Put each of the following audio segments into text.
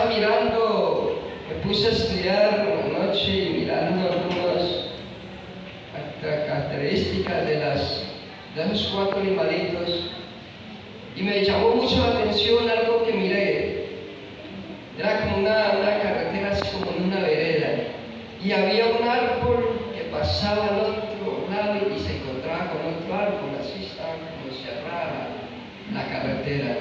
estaba mirando, me puse a estudiar una noche y mirando algunas características de los 4 animalitos, y me llamó mucho la atención algo que miré. Era como una carretera, así como en una vereda, y había un árbol que pasaba al otro lado y se encontraba con otro árbol, así estaba como cerrada la carretera.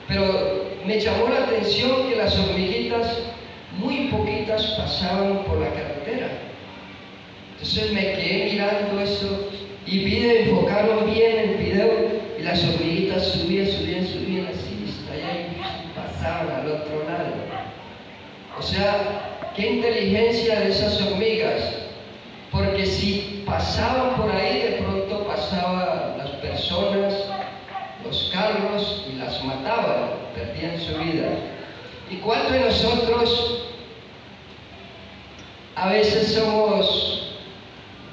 Pero me llamó la atención que las hormiguitas, muy poquitas, pasaban por la carretera. Entonces me quedé mirando eso y vi de enfocarlo bien el video, y las hormiguitas subían así, hasta allá y pasaban al otro lado. O sea, qué inteligencia de esas hormigas, porque si pasaban por ahí, de pronto pasaban las personas, los carros, y las mataban, perdían su vida. ¿Y cuántos de nosotros a veces somos,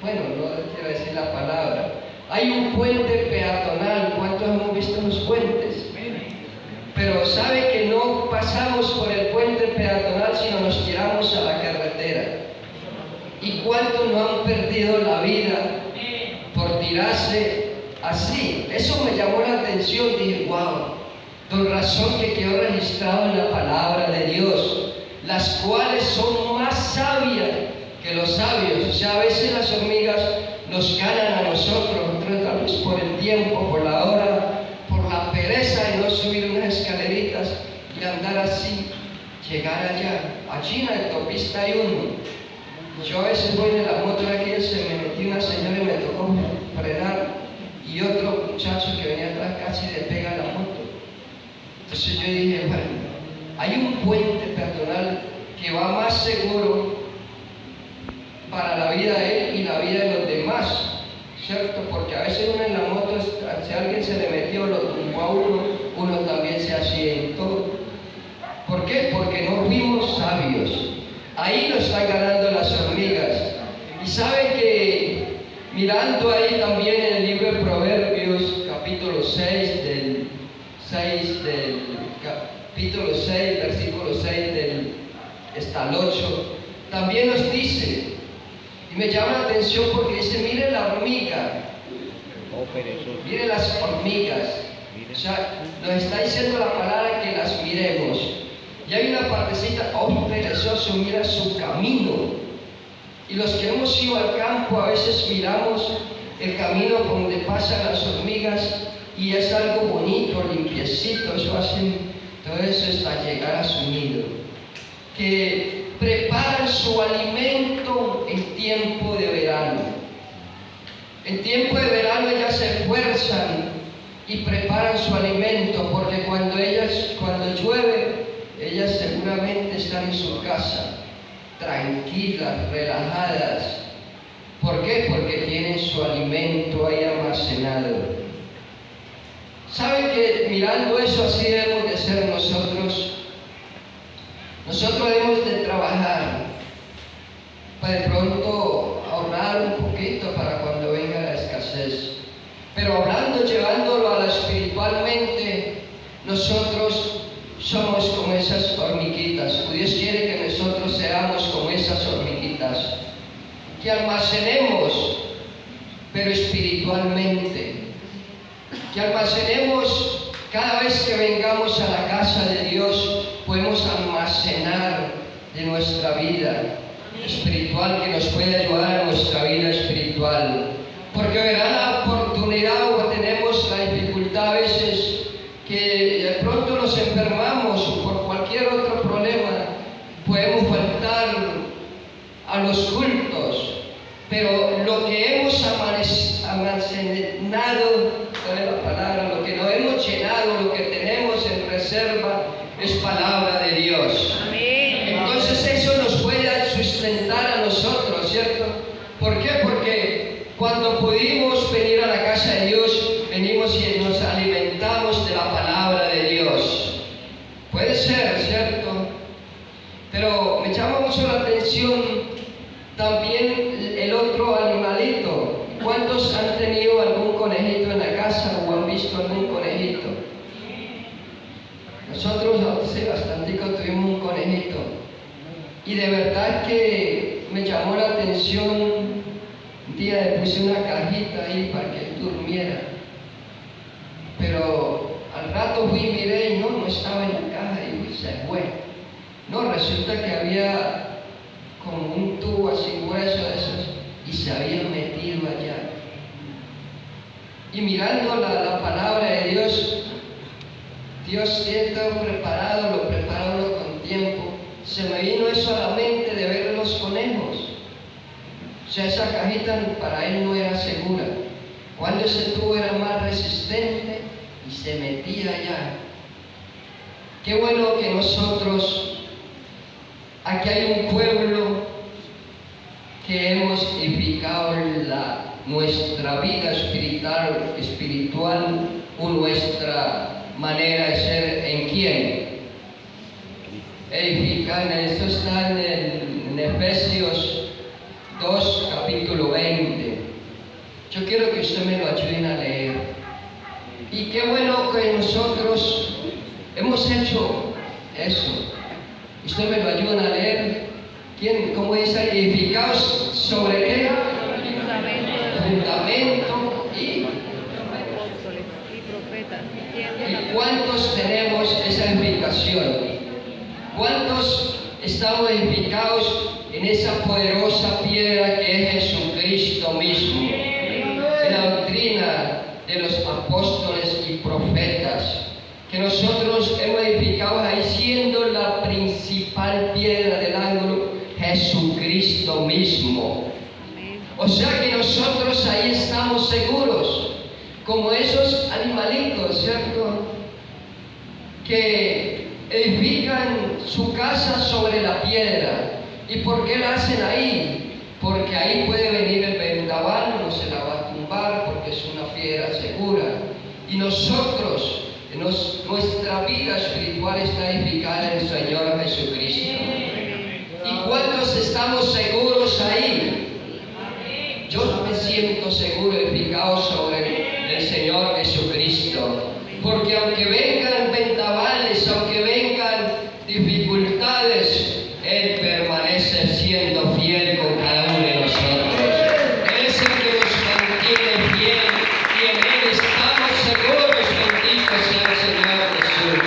bueno, no quiero decir la palabra, hay un puente peatonal, ¿cuántos hemos visto los puentes? Pero sabe que no pasamos por el puente peatonal, sino nos tiramos a la carretera. ¿Y cuántos no han perdido la vida por tirarse así? Eso me llamó la atención, dije, wow, con razón que quedó registrado en la palabra de Dios, las cuales son más sabias que los sabios. O sea, a veces las hormigas nos ganan a nosotros tal vez por el tiempo, por la hora, por la pereza de no subir unas escaleritas y andar así, llegar allá. Allí en la autopista hay uno. Yo a veces voy de la moto aquí, se me metió una señora y me tocó frenar, y otro muchacho que venía atrás casi le pega a la moto. Entonces yo dije, bueno, hay un puente peatonal que va más seguro para la vida de él y la vida de los demás, ¿cierto? Porque a veces uno en la moto, si alguien se le metió, lo tumbó a uno también se accidentó. ¿Por qué? Porque no fuimos sabios. Ahí nos están ganando las hormigas. Y saben que, mirando ahí también en el libro de Proverbios, capítulo 6, capítulo 6, versículo 6 hasta el 8, también nos dice, y me llama la atención porque dice, mire la hormiga, mire las hormigas. O sea, nos está diciendo la palabra que las miremos. Y hay una partecita, oh perezoso, mira su camino. Y los que hemos ido al campo a veces miramos el camino por donde pasan las hormigas, y es algo bonito, limpiecito, eso hacen todo eso hasta llegar a su nido. Que preparan su alimento en tiempo de verano. En tiempo de verano ellas se esfuerzan y preparan su alimento, porque cuando llueve, ellas seguramente están en su casa, tranquilas, relajadas. ¿Por qué? Porque tienen su alimento ahí almacenado. ¿Saben que mirando eso así debemos de ser nosotros? Nosotros debemos de trabajar para de pronto ahorrar un poquito para cuando venga la escasez. Pero hablando, llevándolo a la espiritualmente, nosotros somos como esas hormiguitas. Dios quiere que nosotros seamos como esas hormiguitas, que almacenemos, pero espiritualmente. Que almacenemos cada vez que vengamos a la casa de Dios, podemos almacenar de nuestra vida espiritual, que nos puede ayudar a nuestra vida espiritual. Porque verán la oportunidad, o tenemos la dificultad a veces que de pronto nos enfermamos o por cualquier otro problema podemos faltar a los cultos, pero lo que hemos almacenado, la palabra, lo que nos hemos llenado, lo que tenemos en reserva es palabra de Dios. Amén. Entonces eso nos puede sustentar a nosotros, ¿cierto? ¿Por qué? Porque cuando pudimos venir a la casa de Dios, venimos y nos alimentamos de la palabra de Dios. Puede ser, ¿cierto? Pero me llama mucho la atención también el otro animalito. ¿Cuántos han tenido algún conejito en la casa o han visto algún conejito? Nosotros hace bastante tuvimos un Y de verdad que me llamó la atención. Un día le puse una cajita ahí para que él durmiera. Pero al rato fui y miré y no estaba en la caja y se fue. No, resulta que había como un tubo así grueso de esos y se había metido allá. Y mirando la palabra de Dios, Dios tiene todo preparado, lo prepara uno con tiempo. Se me vino eso a la mente de ver los conejos. O sea, esa cajita para él no era segura. Cuando ese tubo era más resistente y se metía allá. Qué bueno que nosotros, aquí hay un pueblo que hemos edificado nuestra vida espiritual o nuestra manera de ser en quién. Edifican, esto está en Efesios 2, capítulo 20. Yo quiero que usted me lo ayuden a leer. Y qué bueno que nosotros hemos hecho eso. Usted me lo ayuda a leer. ¿Quién? ¿Cómo dice? Edificados sobre qué? Fundamento y apóstoles y profetas. ¿Y cuántos tenemos esa edificación? ¿Cuántos estamos edificados en esa poderosa piedra que es Jesucristo mismo? En la doctrina de los apóstoles y profetas, que nosotros hemos edificado ahí siendo la principal piedra del ángulo, Jesucristo mismo. O sea que nosotros ahí estamos seguros, como esos animalitos, ¿cierto? Que edifican su casa sobre la piedra. ¿Y por qué la hacen ahí? Porque ahí puede venir el vendaval, no se la va a tumbar porque es una piedra segura. Y nosotros, nuestra vida espiritual está edificada en el Señor Jesucristo. ¿Y cuántos estamos seguros ahí? Yo me siento seguro, edificado sobre el Señor Jesucristo. Porque aunque vengan vendavales, aunque vengan dificultades, Él permanece siendo fiel con cada uno de nosotros. Él es el que nos mantiene fiel y en Él estamos seguros. Bendito sea el Señor Jesús.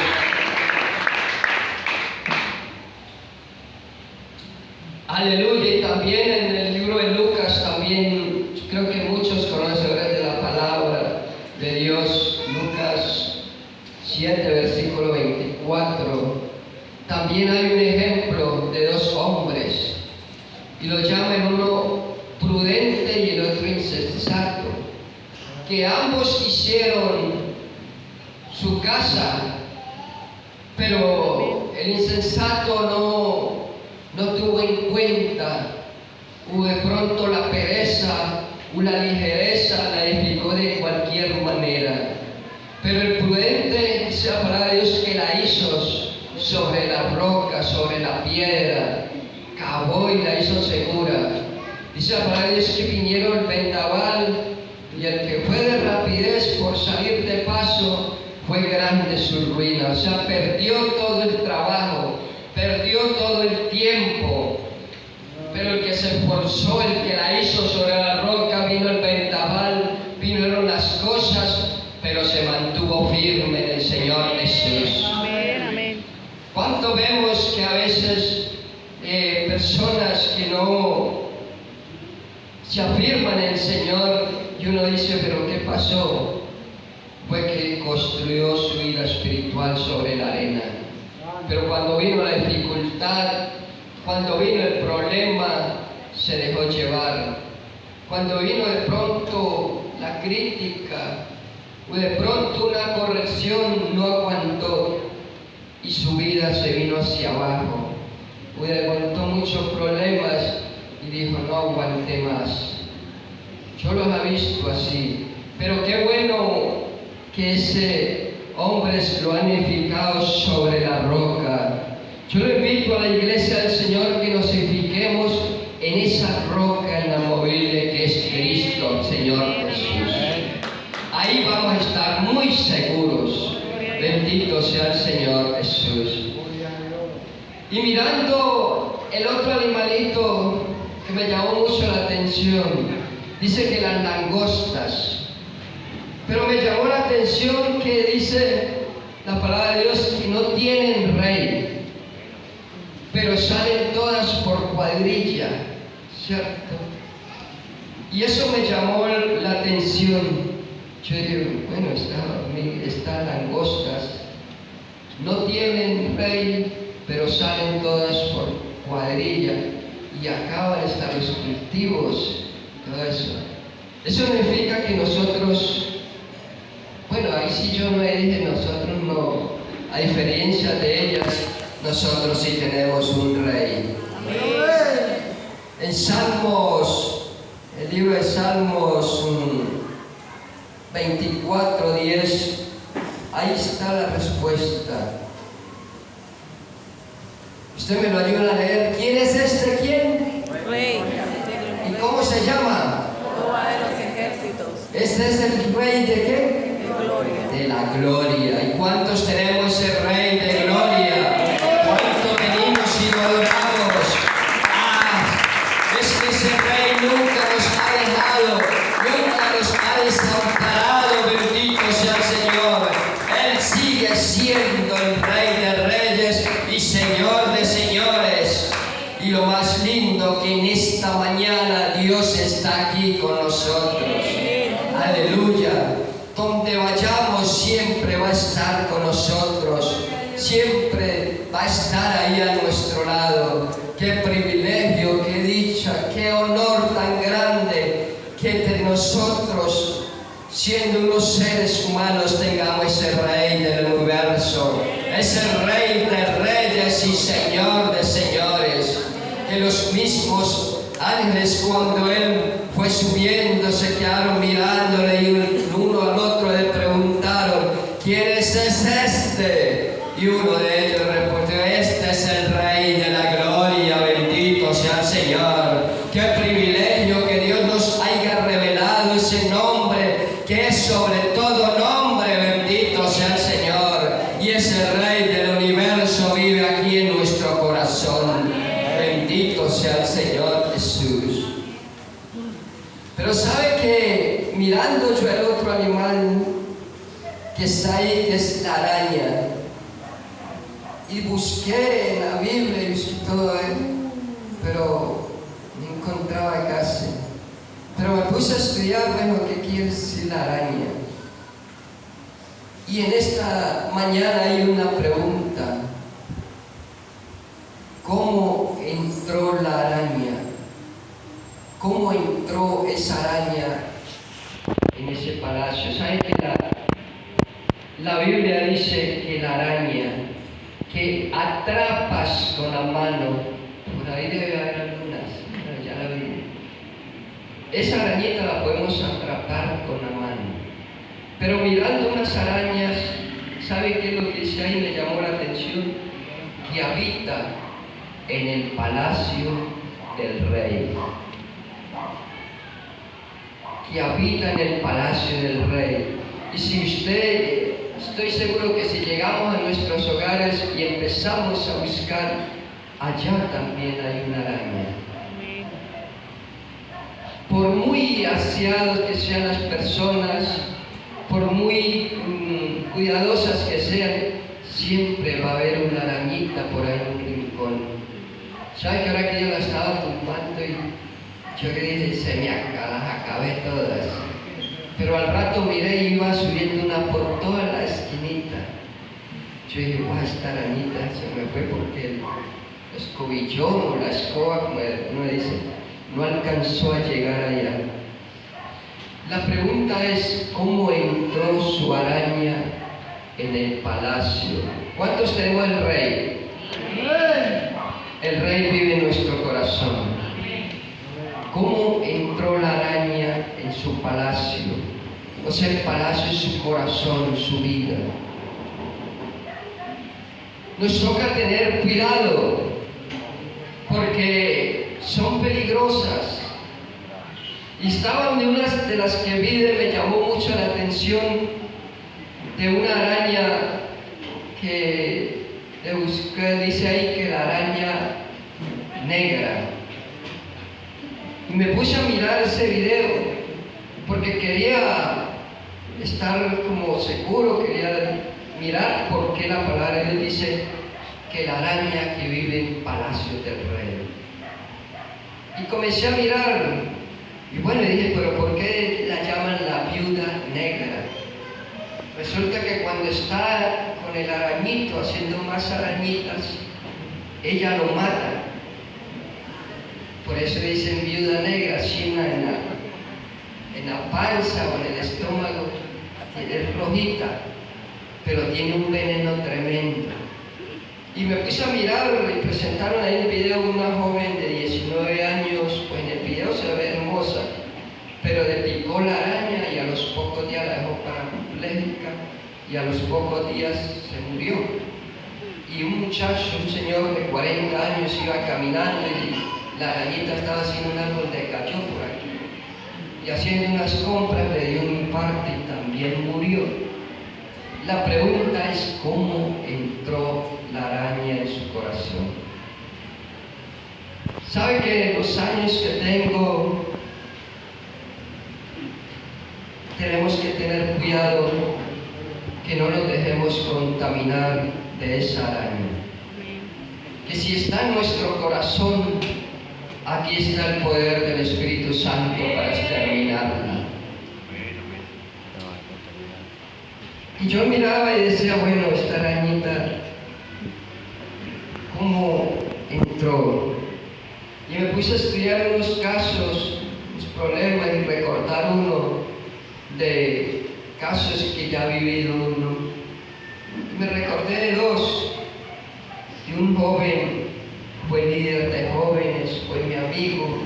Aleluya. Y también en el libro de Lucas, también creo que muchos conocedores de la palabra de Dios, Lucas 7, versículo 24, también hay un ejemplo de dos hombres, y lo llaman uno prudente y el otro insensato, que ambos hicieron su casa, pero el insensato no tuvo en cuenta, o de pronto la pereza o la ligereza la edificó de cualquier manera. Pero el prudente, dice la palabra de Dios, que la hizo sobre la roca, sobre la piedra, cavó y la hizo segura. Dice la palabra de Dios que vinieron el vendaval y el que fue de rapidez por salir de paso, fue grande su ruina. O sea, perdió todo el trabajo, perdió todo el tiempo. Pero el que se esforzó, el que la hizo sobre la roca, vino el vendaval, vinieron las cosas, pero se mantuvo firme en el Señor Jesús. Amén, amén. ¿Cuánto vemos que a veces personas que no se afirman en el Señor y uno dice, pero ¿qué pasó? Fue que construyó su vida espiritual sobre la arena. Pero cuando vino la dificultad, cuando vino el problema, se dejó llevar. Cuando vino de pronto la crítica, o de pronto una corrección, no aguantó y su vida se vino hacia abajo. O aguantó muchos problemas y dijo, no aguanté más. Yo los he visto así, pero qué bueno que ese hombres lo han edificado sobre la roca. Yo le invito a la iglesia del Señor que nos edifiquemos en esa roca inamovible que es Cristo, el Señor Jesús. Ahí vamos a estar muy seguros. Bendito sea el Señor Jesús. Y mirando el otro animalito que me llamó mucho la atención, dice que las langostas. Pero me llamó la atención que dice la palabra de Dios que no tienen rey, pero salen todas por cuadrilla, ¿cierto? Y eso me llamó la atención. Yo digo, bueno, estas langostas no tienen rey, pero salen todas por cuadrilla y acaban hasta los cultivos, todo eso. Eso significa que nosotros, bueno, ahí sí yo no dije nosotros no, a diferencia de ellas, nosotros sí tenemos un rey. En Salmos, el libro de Salmos 24:10, ahí está la respuesta. Usted me lo ayuda a leer. ¿Quién es este? ¿Quién? Rey. ¿Y cómo se llama? Jehová de los ejércitos. Este es el rey de qué? De gloria. De la gloria. ¿Y cuántos tenemos ese rey de gloria? ¿Cuántos venimos y lo adoramos? Es que ese rey nunca nos ha dejado, nunca nos ha desamparado, bendito sea el Señor. Él sigue siendo el rey de reyes y señor de señores. Y lo más lindo que en esta mañana Dios está aquí con nosotros. Aleluya. Donde vayamos siempre va a estar con nosotros. Siempre va a estar ahí a nuestro lado. Qué privilegio, qué dicha, qué honor tan grande que entre nosotros, siendo unos seres humanos, tengamos ese rey del universo, ese rey de reyes y señor de señores. Que los mismos ángeles, cuando él fue subiendo, se quedaron mirándole y uno al otro le preguntaron, ¿quién es este? Y uno de ellos respondió, este es el rey de la gloria, bendito sea el Señor. Qué privilegio que Dios nos haya revelado ese nombre que es sobre todo nombre, bendito sea el Señor. Y ese rey del universo vive aquí en nuestro corazón. Bendito sea el Señor Jesús. Pero sabe que mirando yo el otro animal que está ahí, que es la araña, y busqué en la Biblia y busqué todo, pero no encontraba casi. Pero me puse a estudiar, bueno, ¿qué quiere decir la araña? Y en esta mañana hay una pregunta. ¿Cómo entró la araña? ¿Cómo entró esa araña en ese palacio? ¿Saben que la Biblia dice que la araña que atrapas con la mano, por ahí debe haber algunas, pero ya la vi. Esa arañita la podemos atrapar con la mano. Pero mirando unas arañas, ¿sabe qué es lo que dice ahí? Me llamó la atención, que habita en el palacio del rey. Que habita en el palacio del rey. Y si usted, estoy seguro que si llegamos a nuestros hogares y empezamos a buscar, allá también hay una araña. Por muy aseados que sean las personas, por muy cuidadosas que sean, siempre va a haber una arañita por ahí en un rincón. ¿Sabe que ahora que yo la estaba tumbando y yo que dije, las acabé todas? Pero al rato miré y iba subiendo una por toda la esquinita. Yo dije, esta arañita se me fue porque el escobillón o la escoba, como uno dice, no alcanzó a llegar allá. La pregunta es, ¿cómo entró su araña en el palacio? ¿Cuántos tenemos el rey? El rey vive en nuestro corazón. ¿Cómo entró la araña en su palacio? O sea, el palacio es su corazón, su vida. Nos toca tener cuidado porque son peligrosas. Y estaban de unas de las que vi, me llamó mucho la atención, de una araña que le busqué, dice ahí que la araña negra. Y me puse a mirar ese video porque quería estar como seguro, quería mirar por qué la palabra de Dios dice que la araña que vive en palacio del rey. Y comencé a mirar, y bueno, dije, pero ¿por qué la llaman la viuda negra? Resulta que cuando está con el arañito haciendo más arañitas, ella lo mata. Por eso dicen viuda negra, así en la panza o en el estómago, es rojita, pero tiene un veneno tremendo. Y me puse a mirar y presentaron ahí el video de una joven de 19 años, pues en el video se ve hermosa, pero le picó la araña y a los pocos días la dejó parapléjica y a los pocos días se murió. Y un muchacho, un señor de 40 años iba caminando y la arañita estaba haciendo un árbol de cayó por aquí. Y haciendo unas compras le dio un infarto y también murió. La pregunta es cómo entró la araña en su corazón. ¿Sabe que en los años que tengo tenemos que tener cuidado que no nos dejemos contaminar de esa araña? Que si está en nuestro corazón, aquí está el poder del Espíritu Santo para exterminarla. Y yo miraba y decía, bueno, esta arañita, ¿cómo entró? Y me puse a estudiar unos casos, unos problemas y recordar uno de casos que ya ha vivido uno. Y me recordé de dos, de un joven, fue líder de jóvenes, fue mi amigo.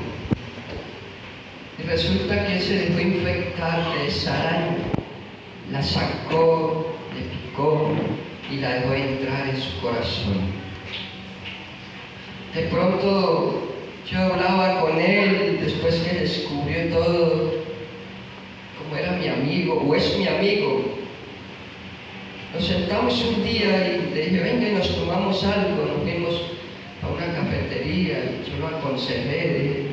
Y resulta que él se dejó infectar de esa araña. La sacó, le picó y la dejó entrar en su corazón. De pronto yo hablaba con él después que descubrió todo, como era mi amigo o es mi amigo. Nos sentamos un día y le dije, venga y nos tomamos algo. Nos fuimos a una cafetería y yo lo aconsejé.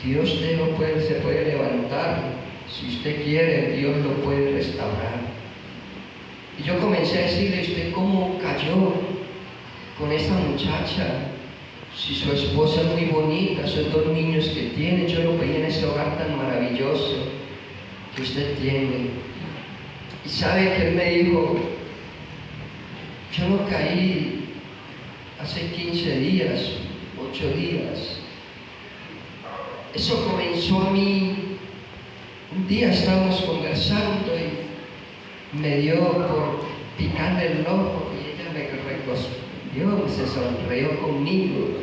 Dios se puede levantar. Si usted quiere, Dios lo puede restaurar. Y yo comencé a decirle, ¿usted cómo cayó con esa muchacha? Si su esposa es muy bonita, esos dos niños que tiene, yo lo veía en ese hogar tan maravilloso que usted tiene. Y sabe que él me dijo, yo no caí hace 15 días, 8 días. Eso comenzó a mí. Un día estábamos conversando y me dio por picarle el ojo y ella me respondió, se sonrió conmigo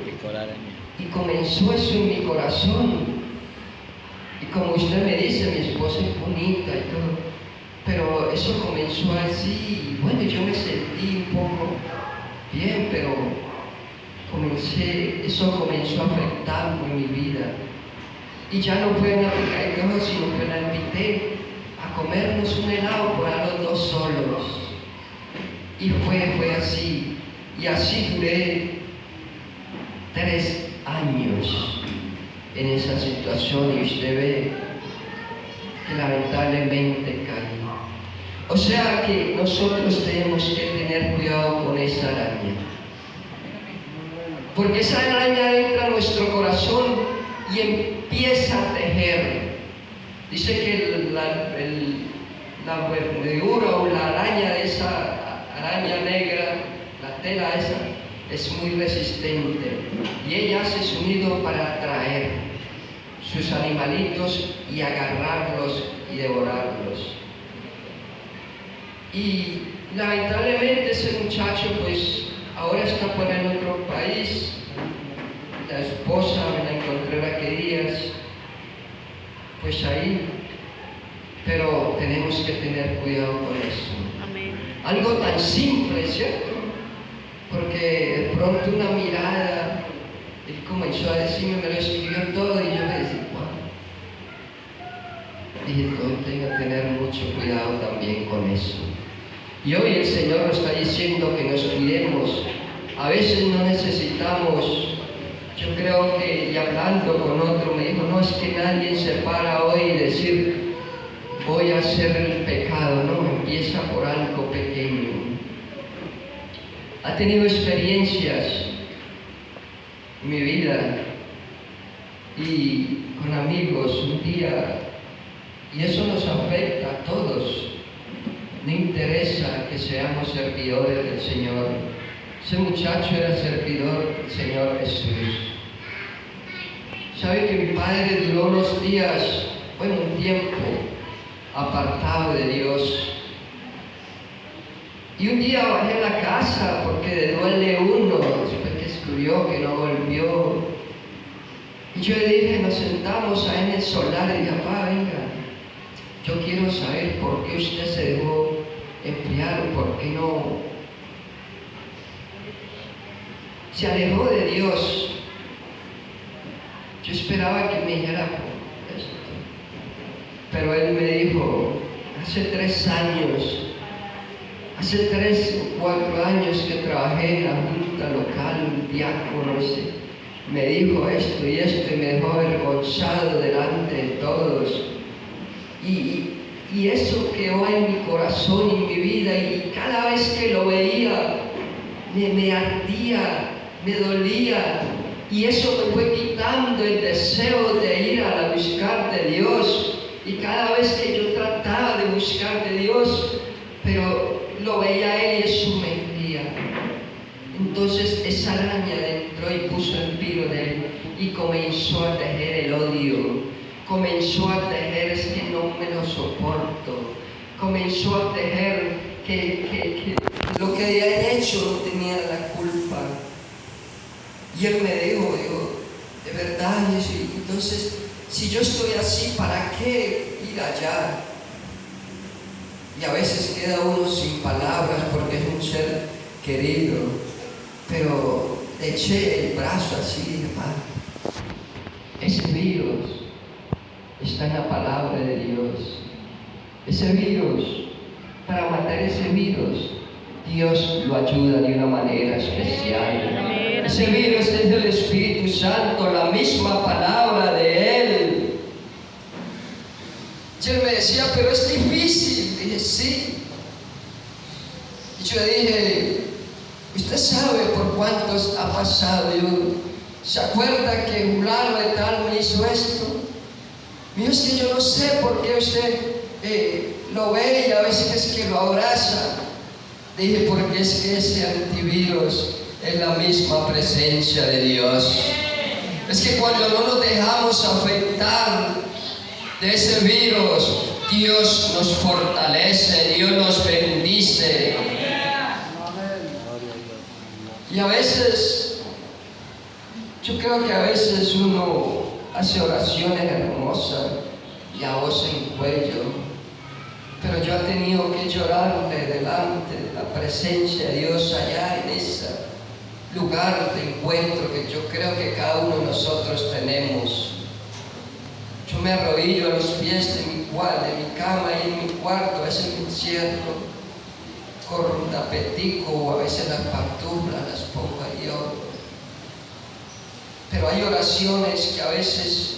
y comenzó eso en mi corazón. Y como usted me dice, mi esposa es bonita y todo, pero eso comenzó así. Y bueno, yo me sentí un poco bien, pero eso comenzó a afectarme en mi vida. Y ya no fue una picadilla, sino que la invité a comernos un helado para los dos solos. Y fue así. Y así duré 3 años en esa situación. Y usted ve que lamentablemente caí. O sea que nosotros tenemos que tener cuidado con esa araña. Porque esa araña entra a nuestro corazón y empieza a tejer. Dice que la verdura o la araña de esa araña negra, la tela esa, es muy resistente y ella hace su nido para atraer sus animalitos y agarrarlos y devorarlos. Y lamentablemente ese muchacho pues ahora está por en otro país. La esposa me la encontré hace días, pues ahí, pero tenemos que tener cuidado con eso. Amén. Algo tan simple, ¿cierto? Porque de pronto una mirada, él comenzó a decirme, me lo escribió todo y yo le decía, wow. Dije, todo tengo que tener mucho cuidado también con eso. Y hoy el Señor nos está diciendo que nos cuidemos. A veces no necesitamos yo creo que, y hablando con otro, me dijo, no, es que nadie se para hoy y decir, voy a hacer el pecado, no, empieza por algo pequeño. Ha tenido experiencias en mi vida y con amigos un día, y eso nos afecta a todos. No interesa que seamos servidores del Señor. Ese muchacho era servidor del Señor Jesús. ¿Sabe que mi padre duró unos días, bueno, un tiempo, apartado de Dios? Y un día bajé a la casa porque le duele uno, después que escribió que no volvió. Y yo le dije, nos sentamos ahí en el solar y dije, papá, venga, yo quiero saber por qué usted se dejó emplear, por qué no se alejó de Dios. Yo esperaba que me dijera esto, pero él me dijo, hace 3 años, hace 3 o 4 años que trabajé en la junta local, un diácono, me dijo esto y esto, y me dejó avergonzado delante de todos. Y eso quedó en mi corazón y en mi vida, y cada vez que lo veía me ardía, me dolía, y eso me fue quitando el deseo de ir a buscar de Dios. Y cada vez que yo trataba de buscar de Dios, pero lo veía a él y eso me hería. Entonces esa araña entró y puso el vilo de él y comenzó a tejer el odio. Comenzó a tejer, es que no me lo soporto. Comenzó a tejer que lo que había hecho no tenía la culpa. Y él me dijo, de verdad, entonces, si yo estoy así, ¿para qué ir allá? Y a veces queda uno sin palabras porque es un ser querido, pero le eché el brazo así y dije, ese virus está en la palabra de Dios. Ese virus, para matar ese virus, Dios lo ayuda de una manera especial. Ese virus es del Espíritu Santo, la misma palabra de Él. Y él me decía, pero es difícil. Dije, sí. Y yo dije, usted sabe por cuántos ha pasado. ¿Se acuerda que fulano de tal me hizo esto? Me dijo, es que yo no sé por qué usted lo ve y a veces es que lo abraza. Dije, porque es que ese antivirus es la misma presencia de Dios. Es que cuando no nos dejamos afectar de ese virus, Dios nos fortalece, Dios nos bendice. Y a veces, yo creo que a veces uno hace oraciones hermosas y a voz en cuello, pero yo he tenido que llorarle delante de la presencia de Dios allá en ese lugar de encuentro que yo creo que cada uno de nosotros tenemos. Yo me arrodillo a los pies de mi cama y en mi cuarto, a veces me encierro, corro un tapetico o a veces las pantuflas las pongo ahí y oro. Pero hay oraciones que a veces,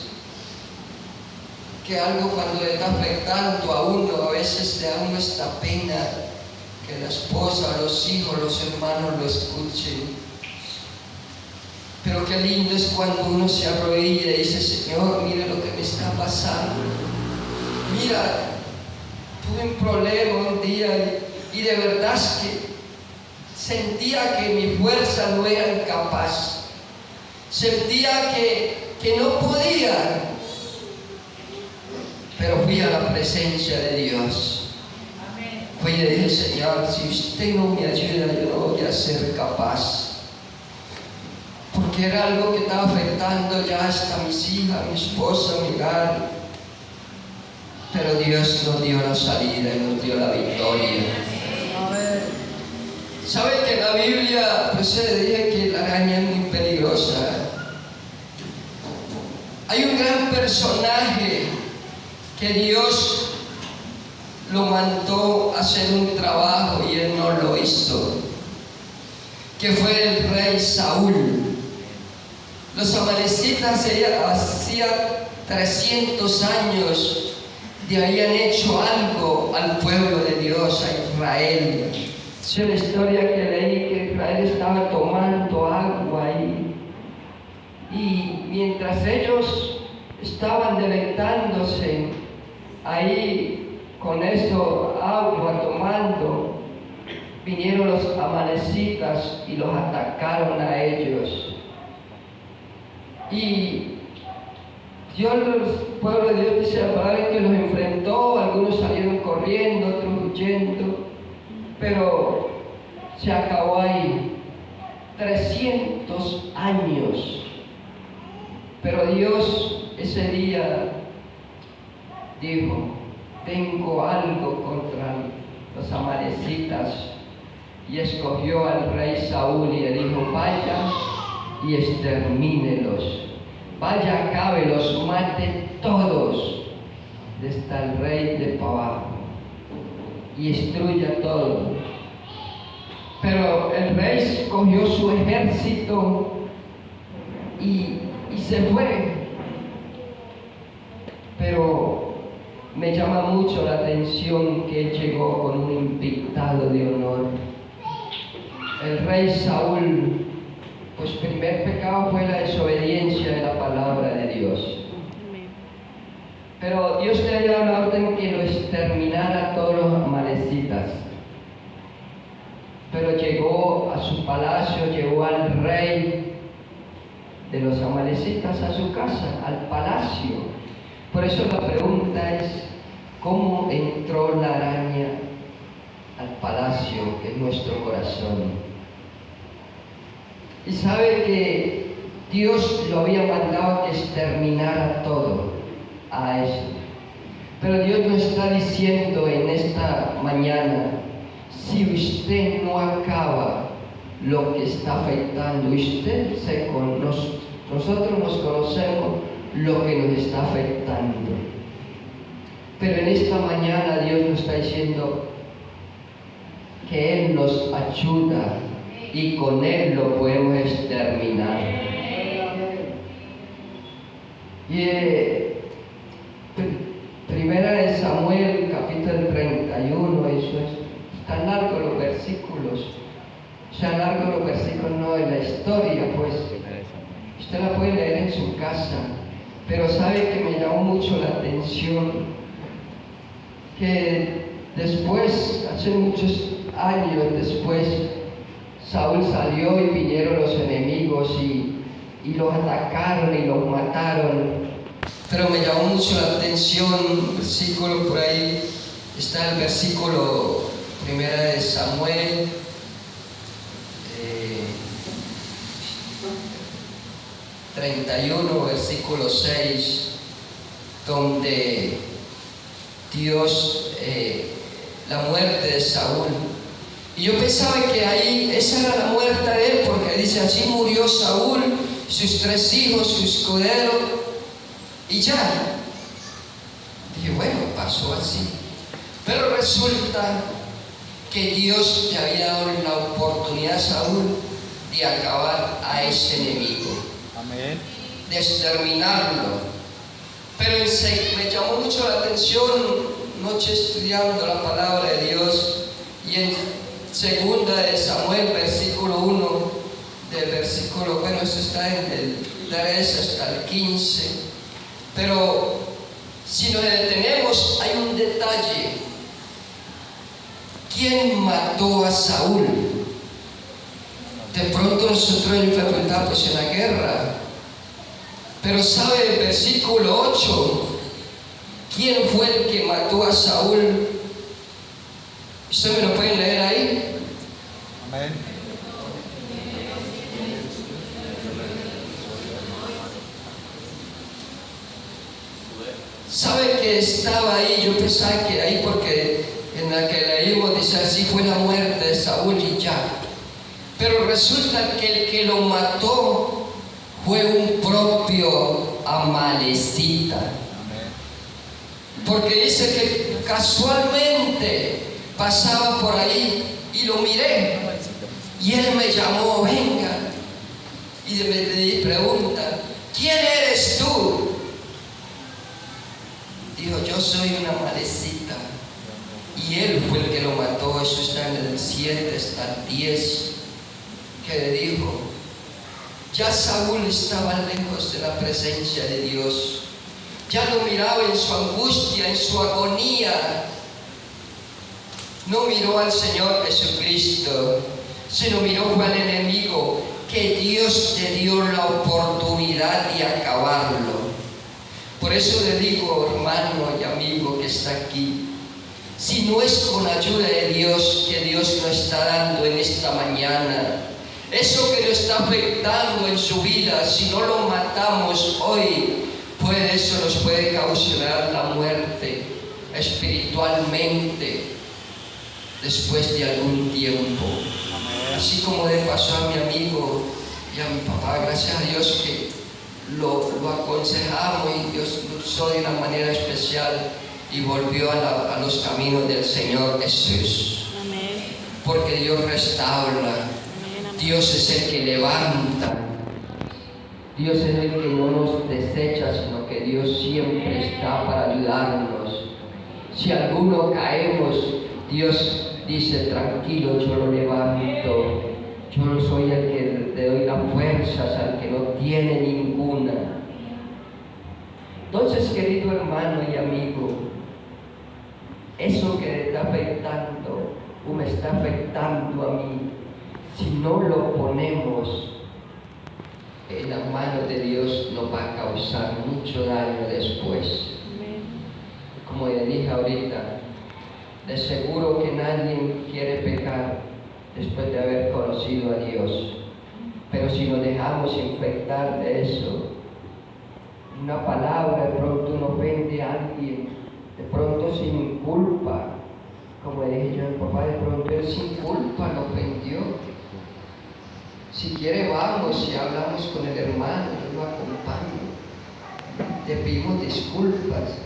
que algo cuando le está afectando a uno, a veces le da a uno esta pena que la esposa, los hijos, los hermanos lo escuchen. Pero qué lindo es cuando uno se arrodilla y dice, Señor, mire lo que me está pasando. Mira, tuve un problema un día y de verdad es que sentía que mi fuerza no era capaz. Sentía que no podía. Pero fui a la presencia de Dios. Fui y le dije, Señor, si usted no me ayuda, yo no voy a ser capaz. Porque era algo que estaba afectando ya hasta mis hijas, mi esposa, mi hogar. Pero Dios nos dio la salida y nos dio la victoria. ¿Sabe que en la Biblia, pues se le dije que la araña es muy peligrosa? Hay un gran personaje que Dios lo mandó a hacer un trabajo y él no lo hizo, que fue el rey Saúl. Los amalecitas hacía 300 años de habían hecho algo al pueblo de Dios, a Israel. Es una historia que leí que Israel estaba tomando agua ahí. Y mientras ellos estaban deleitándose ahí con eso agua tomando, vinieron los amalecitas y los atacaron a ellos. Y Dios, el pueblo de Dios dice la palabra que los enfrentó, algunos salieron corriendo, otros huyendo, pero se acabó ahí. 300 años. Pero Dios ese día dijo, tengo algo contra los amalecitas, y escogió al rey Saúl y le dijo, vaya y extermínelos, vaya, acábelos, mate todos, desde el rey de para abajo, y destruya todo. Pero el rey cogió su ejército y se fue. Pero me llama mucho la atención que él llegó con un invitado de honor. El rey Saúl, pues primer pecado fue la desobediencia de la palabra de Dios. Pero Dios le había dado la orden que lo exterminara a todos los amalecitas. Pero llegó a su palacio, llevó al rey de los amalecitas a su casa, al palacio. Por eso la pregunta es, ¿cómo entró la araña al palacio, que es nuestro corazón? Y sabe que Dios lo había mandado que exterminara todo a eso. Pero Dios nos está diciendo en esta mañana, si usted no acaba lo que está afectando, nosotros nos conocemos lo que nos está afectando. Pero en esta mañana Dios nos está diciendo que Él nos ayuda y con Él lo podemos exterminar. Y primera de Samuel, capítulo 31, eso es tan largo los versículos. O sea, largo los versículos no es la historia, pues. Usted la puede leer en su casa. Pero sabe que me llamó mucho la atención que después, hace muchos años después, Saúl salió y vinieron los enemigos y los atacaron y los mataron. Pero me llamó mucho la atención un versículo por ahí, está el versículo primera de Samuel, 31, versículo 6, donde Dios, la muerte de Saúl. Y yo pensaba que ahí, esa era la muerte de él, porque dice, así murió Saúl, sus 3 hijos, su escudero, y ya. Dije, bueno, pasó así. Pero resulta que Dios le había dado la oportunidad a Saúl de acabar a ese enemigo. Amén. De exterminarlo. Pero me llamó mucho la atención, noche estudiando la palabra de Dios, y en segunda de Samuel, versículo 1, del versículo, bueno, esto está en el 3 hasta el 15, pero si nos detenemos, hay un detalle. ¿Quién mató a Saúl? De pronto nosotros enfrentamos en la guerra, pero sabe el versículo 8, ¿quién fue el que mató a Saúl? ¿Usted me lo puede leer ahí? Amén. ¿Sabe que estaba ahí? Yo pensaba que ahí, porque en la que leímos dice así fue la muerte de Saúl y ya. Pero resulta que el que lo mató fue un propio amalecita. Porque dice que casualmente pasaba por ahí y lo miré. Y él me llamó, venga. y me pregunta, ¿quién eres tú? Dijo, yo soy una madrecita. Y él fue el que lo mató. Eso está en el 7 hasta el 10, que le dijo, ya Saúl estaba lejos de la presencia de Dios. Ya lo miraba en su angustia, en su agonía. No miró al Señor Jesucristo, sino miró al enemigo, que Dios le dio la oportunidad de acabarlo. Por eso le digo, hermano y amigo que está aquí, si no es con ayuda de Dios que Dios nos está dando en esta mañana, eso que nos está afectando en su vida, si no lo matamos hoy, eso nos puede causar la muerte espiritualmente después de algún tiempo. Así como le pasó a mi amigo y a mi papá, gracias a Dios que lo aconsejamos y Dios lo usó de una manera especial y volvió a los caminos del Señor Jesús. Amén. Porque Dios restaura. Amén. Dios es el que levanta. Dios es el que no nos desecha, sino que Dios siempre está para ayudarnos. Si alguno caemos, Dios dice, tranquilo, yo lo levanto. Yo no soy el que le doy las fuerzas al que no tiene ninguna. Entonces, querido hermano y amigo, eso que le está afectando o me está afectando a mí, si no lo ponemos en las manos de Dios, nos va a causar mucho daño después. Como le dije ahorita, de seguro que nadie quiere pecar después de haber conocido a Dios, pero si nos dejamos infectar de eso, una palabra de pronto nos ofende a alguien, de pronto sin culpa, como le dije yo al papá, de pronto él sin culpa lo ofendió. Si quiere vamos y hablamos con el hermano, yo lo acompaño, le pedimos disculpas.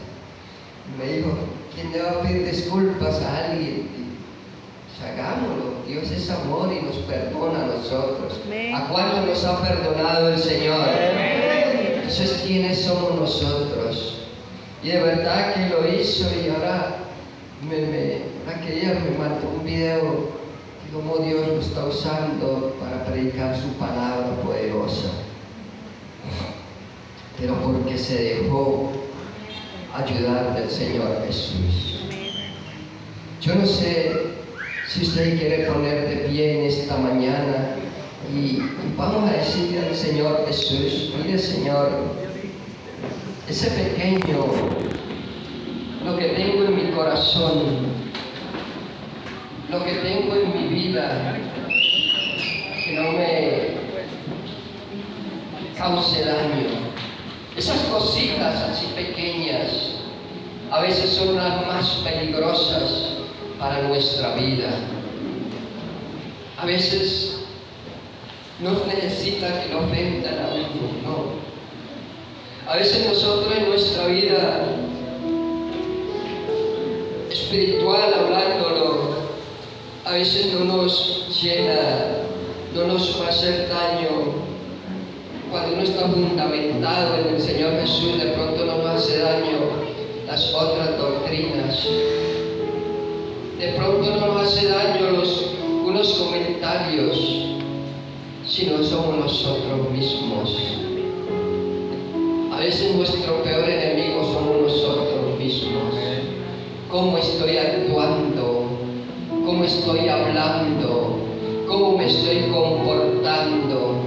Me dijo, ¿quién le va a pedir disculpas a alguien? Pues hagámoslo, Dios es amor y nos perdona a nosotros. ¿A cuánto nos ha perdonado el Señor? Entonces, ¿quiénes somos nosotros? Y de verdad que lo hizo y ahora aquella me mandó un video cómo Dios lo está usando para predicar su palabra poderosa, pero porque se dejó ayudar del Señor Jesús. Yo no sé si usted quiere poner de pie en esta mañana y vamos a decirle al Señor Jesús, mire Señor, ese pequeño, lo que tengo en mi corazón, lo que tengo en mi vida, que no me cause daño. Esas cositas así pequeñas, a veces son las más peligrosas para nuestra vida. A veces no necesita que lo ofendan a uno, no. A veces nosotros en nuestra vida espiritual, hablándolo, a veces no nos llena, no nos va a hacer daño. Cuando uno está fundamentado en el Señor Jesús, de pronto no nos hace daño las otras doctrinas. De pronto no nos hace daño unos comentarios, sino somos nosotros mismos. A veces nuestro peor enemigo somos nosotros mismos. ¿Cómo estoy actuando? ¿Cómo estoy hablando? ¿Cómo me estoy comportando?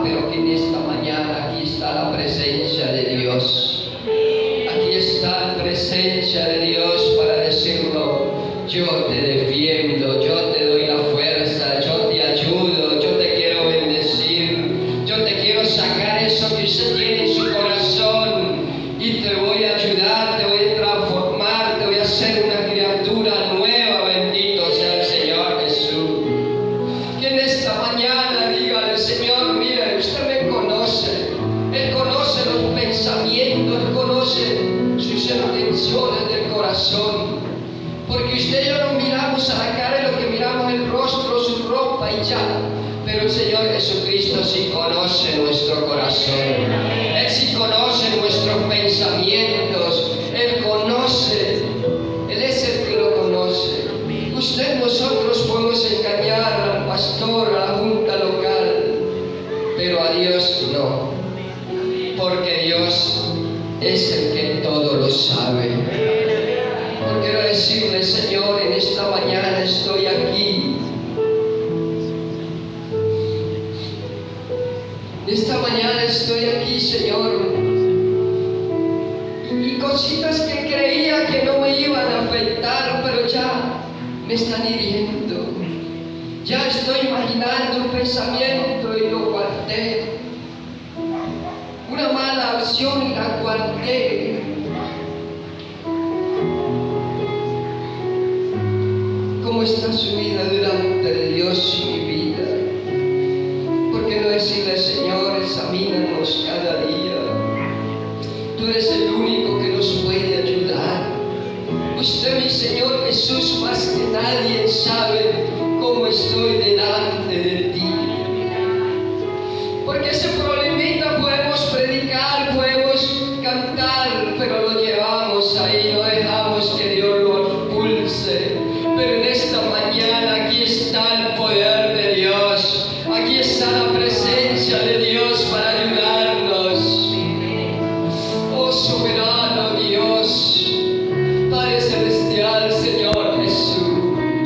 Pero que en esta mañana aquí está la presencia de Dios. Aquí está la presencia de Dios para decirlo. Yo te defiendo, yo te doy la fuerza, yo te ayudo, yo te quiero bendecir, yo te quiero sacar eso que usted tiene en su corazón y te voy a ayudar, te voy a transformar, te voy a hacer una criatura nueva. Bendito sea el Señor Jesús. Que en esta mañana diga al Señor, mire, usted me conoce, Él conoce los pensamientos, Él conoce sus intenciones del corazón, porque usted y yo no miramos a la cara, lo que miramos el rostro, su ropa y ya, pero el Señor Jesucristo conoce nuestro corazón. Él sí conoce nuestros pensamientos. Él conoce. Él es el que lo conoce. Nosotros podemos engañar al pastor, a la junta local, pero a Dios no. Porque Dios es el que todo lo sabe. Yo quiero decirle, Señor, en esta mañana estoy aquí. Esta mañana estoy aquí, Señor. Y cositas que creía que no me iban a afectar, pero ya me están hiriendo. Ya estoy imaginando un pensamiento y lo guardé. Una mala acción y la guardé. ¿Cómo está su vida delante de Dios y mi vida? ¿Por qué no decirle, Señor, examínanos cada día? Tú eres el único que nos puede ayudar. Usted, mi Señor Jesús, más que nadie sabe cómo estoy delante de ti. Porque ese problemita podemos predicar, podemos cantar, pero lo llevamos ahí